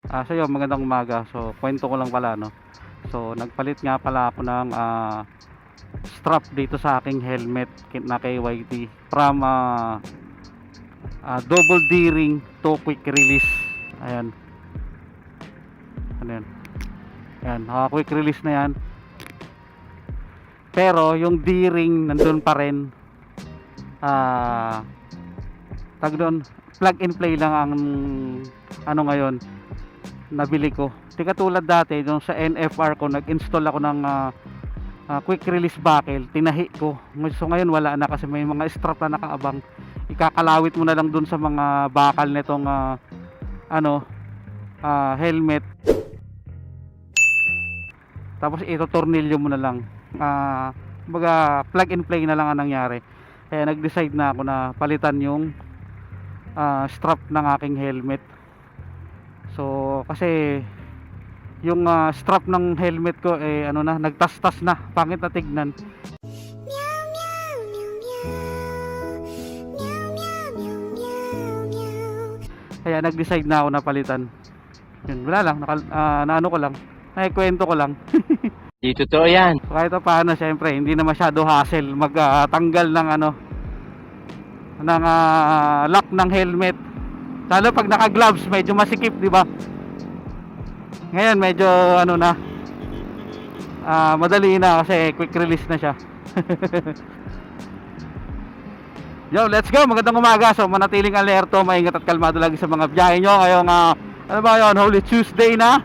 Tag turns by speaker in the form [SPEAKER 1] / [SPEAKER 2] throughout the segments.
[SPEAKER 1] So yun, magandang umaga. So kwento ko lang pala, no. So nagpalit nga pala ako ng strap dito sa aking helmet na KYT from double D-ring to quick release. Ayan. Ano yan? Ayan, quick release na yan. Pero yung D-ring nandun pa rin. Tag doon, plug and play lang ang ano ngayon nabili ko. Di katulad dati yung sa NFR ko, nag-install ako ng quick release buckle, tinahi ko. So ngayon wala na kasi may mga strap na nakaabang. Ikakalawit mo na lang dun sa mga bakal nitong helmet. Tapos ito-tornilyo mo na lang. Baga plug and play na lang ang nangyari. Kaya nag-decide na ako na palitan yung strap ng aking helmet. So kasi yung strap ng helmet ko nagtastas na, pangit na tignan. Kaya nag-decide na ako na palitan. Yun, wala lang, naano ko lang, naikwento ko lang.
[SPEAKER 2] Di totoo yan.
[SPEAKER 1] So, kahit paano, syempre hindi na masyado hassle magtanggal ng lock ng helmet. Lalo pag naka-gloves, medyo masikip, di ba? Ngayon medyo madali na kasi quick release na siya. Yo, let's go. Magandang umaga. So manatiling alerto, maingat at kalmado lagi sa mga biyahe nyo. Ngayong Holy Tuesday na.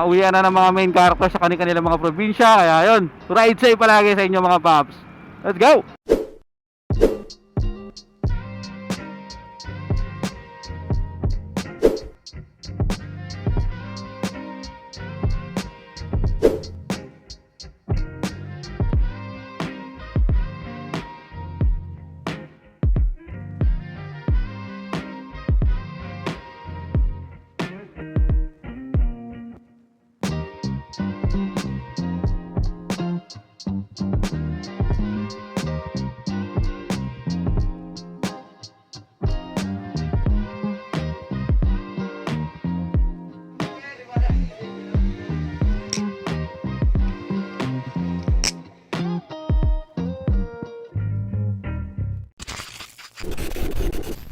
[SPEAKER 1] Uwian na ng mga main characters sa kanilang mga probinsya. Kaya yun, ride safe palagi sa inyo mga paps. Let's go.